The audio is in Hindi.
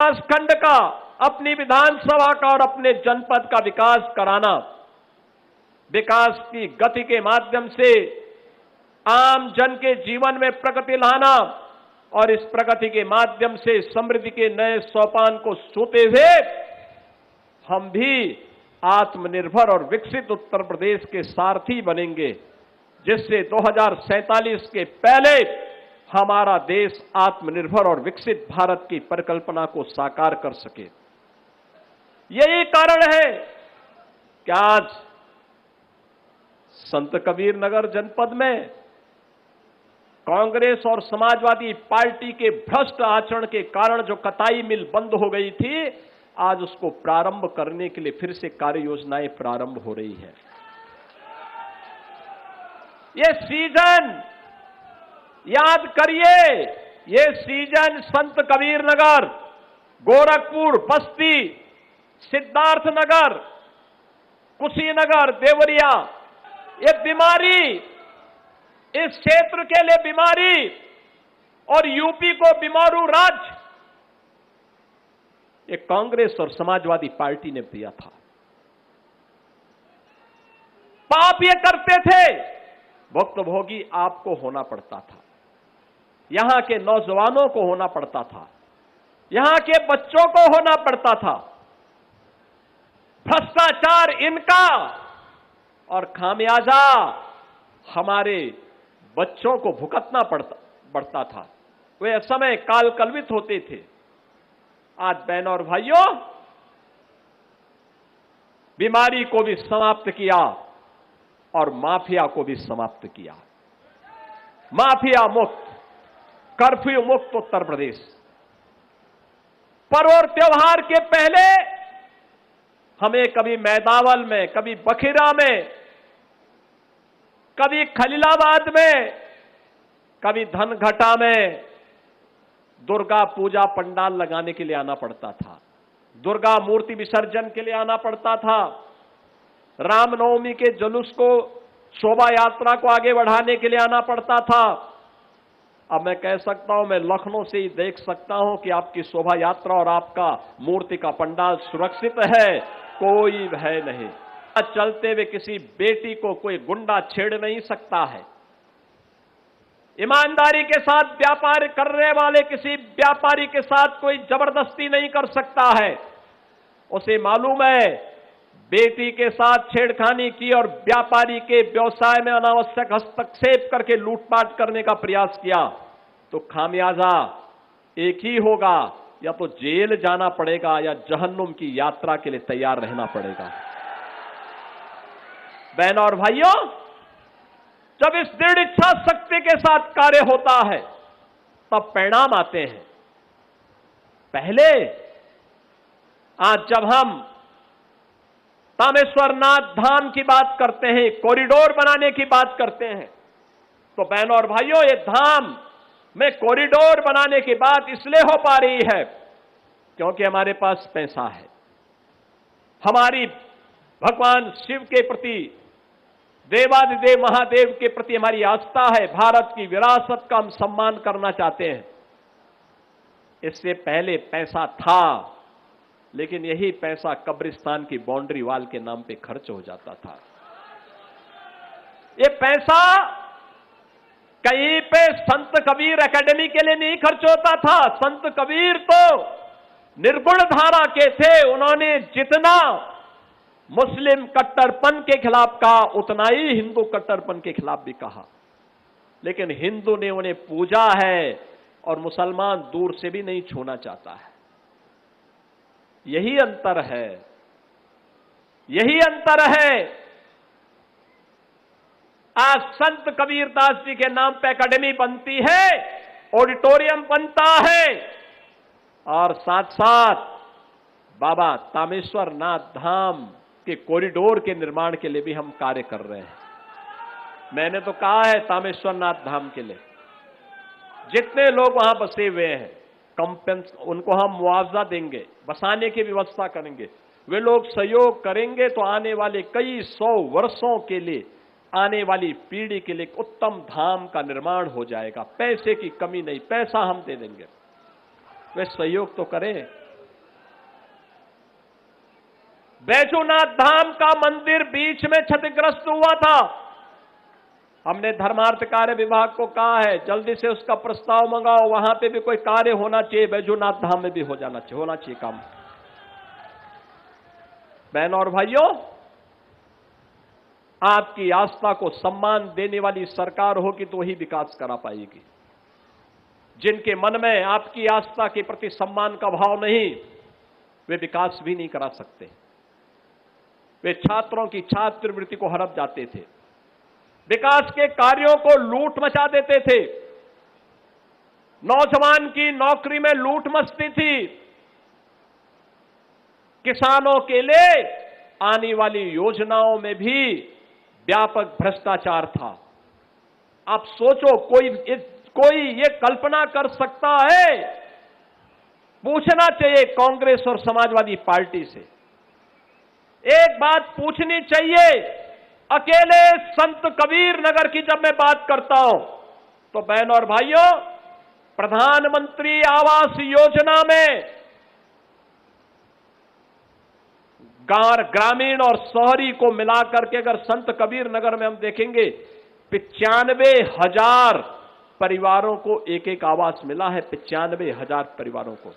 विकास खंड का, अपनी विधानसभा का और अपने जनपद का विकास कराना, विकास की गति के माध्यम से आम जन के जीवन में प्रगति लाना और इस प्रगति के माध्यम से समृद्धि के नए सोपान को छूते हुए हम भी आत्मनिर्भर और विकसित उत्तर प्रदेश के सारथी बनेंगे, जिससे 2047 के पहले हमारा देश आत्मनिर्भर और विकसित भारत की परिकल्पना को साकार कर सके। यही कारण है कि आज संत कबीर नगर जनपद में कांग्रेस और समाजवादी पार्टी के भ्रष्ट आचरण के कारण जो कताई मिल बंद हो गई थी, आज उसको प्रारंभ करने के लिए फिर से कार्य योजनाएं प्रारंभ हो रही है। ये सीजन याद करिए, ये सीजन संत कबीर नगर, गोरखपुर, बस्ती, सिद्धार्थनगर, कुशीनगर, देवरिया, ये बीमारी, इस क्षेत्र के लिए बीमारी और यूपी को बीमारू राज्य ये कांग्रेस और समाजवादी पार्टी ने दिया था। पाप ये करते थे, भुक्तभोगी आपको होना पड़ता था, यहां के नौजवानों को होना पड़ता था, यहां के बच्चों को होना पड़ता था। भ्रष्टाचार इनका और खामियाजा हमारे बच्चों को भुगतना पड़ता था। वे समय काल कलवित होते थे। आज बहनों और भाइयों, बीमारी को भी समाप्त किया और माफिया को भी समाप्त किया। माफिया मुक्त, कर्फ्यू मुक्त उत्तर प्रदेश। पर्व और त्योहार के पहले हमें कभी मैदावल में, कभी बखिरा में, कभी खलीलाबाद में, कभी धनघटा में दुर्गा पूजा पंडाल लगाने के लिए आना पड़ता था, दुर्गा मूर्ति विसर्जन के लिए आना पड़ता था, रामनवमी के जुलूस को, शोभा यात्रा को आगे बढ़ाने के लिए आना पड़ता था। अब मैं कह सकता हूं, मैं लखनऊ से ही देख सकता हूं कि आपकी शोभा यात्रा और आपका मूर्ति का पंडाल सुरक्षित है, कोई भय नहीं। चलते हुए किसी बेटी को कोई गुंडा छेड़ नहीं सकता है। ईमानदारी के साथ व्यापार करने वाले किसी व्यापारी के साथ कोई जबरदस्ती नहीं कर सकता है। उसे मालूम है बेटी के साथ छेड़खानी की और व्यापारी के व्यवसाय में अनावश्यक हस्तक्षेप करके लूटपाट करने का प्रयास किया तो खामियाजा एक ही होगा, या तो जेल जाना पड़ेगा या जहन्नुम की यात्रा के लिए तैयार रहना पड़ेगा। बहनों और भाइयों, जब इस दृढ़ इच्छा शक्ति के साथ कार्य होता है तब परिणाम आते हैं। पहले आज जब हम तामेश्वरनाथ धाम की बात करते हैं, कॉरिडोर बनाने की बात करते हैं, तो बहनों और भाइयों, ये धाम में कॉरिडोर बनाने की बात इसलिए हो पा रही है क्योंकि हमारे पास पैसा है। हमारी भगवान शिव के प्रति, देवादिदेव महादेव के प्रति हमारी आस्था है। भारत की विरासत का हम सम्मान करना चाहते हैं। इससे पहले पैसा था, लेकिन यही पैसा कब्रिस्तान की बाउंड्री वाल के नाम पे खर्च हो जाता था। ये पैसा कहीं पे संत कबीर एकेडमी के लिए नहीं खर्च होता था। संत कबीर तो निर्गुण धारा के थे। उन्होंने जितना मुस्लिम कट्टरपन के खिलाफ कहा, उतना ही हिंदू कट्टरपन के खिलाफ भी कहा। लेकिन हिंदू ने उन्हें पूजा है और मुसलमान दूर से भी नहीं छूना चाहता है। यही अंतर है, यही अंतर है। आज संत कबीरदास जी के नाम पे एकेडमी बनती है, ऑडिटोरियम बनता है और साथ साथ बाबा तामेश्वर नाथ धाम के कॉरिडोर के निर्माण के लिए भी हम कार्य कर रहे हैं। मैंने तो कहा है तामेश्वर नाथ धाम के लिए जितने लोग वहां बसे हुए हैं, उनको हम मुआवजा देंगे, बसाने की व्यवस्था करेंगे। वे लोग सहयोग करेंगे तो आने वाले कई 100 वर्षों के लिए, आने वाली पीढ़ी के लिए एक उत्तम धाम का निर्माण हो जाएगा। पैसे की कमी नहीं, पैसा हम दे देंगे। वे सहयोग तो करें। बैजूनाथ धाम का मंदिर बीच में क्षतिग्रस्त हुआ था। हमने धर्मार्थ कार्य विभाग को कहा है जल्दी से उसका प्रस्ताव मंगाओ, वहां पे भी कोई कार्य होना चाहिए, बैजूनाथ धाम में भी होना चाहिए काम। बहनों और भाइयों, आपकी आस्था को सम्मान देने वाली सरकार होगी तो ही विकास करा पाएगी। जिनके मन में आपकी आस्था के प्रति सम्मान का भाव नहीं, वे विकास भी नहीं करा सकते। वे छात्रों की छात्रवृत्ति को हड़प जाते थे, विकास के कार्यों को लूट मचा देते थे, नौजवान की नौकरी में लूट मचती थी, किसानों के लिए आने वाली योजनाओं में भी व्यापक भ्रष्टाचार था। आप सोचो, कोई ये कल्पना कर सकता है? पूछना चाहिए कांग्रेस और समाजवादी पार्टी से, एक बात पूछनी चाहिए। अकेले संत कबीर नगर की जब मैं बात करता हूं तो बहनों और भाइयों, प्रधानमंत्री आवास योजना में ग्रामीण और शहरी को मिलाकर के अगर संत कबीर नगर में हम देखेंगे 95,000 परिवारों को एक एक आवास मिला है। 95,000 परिवारों को।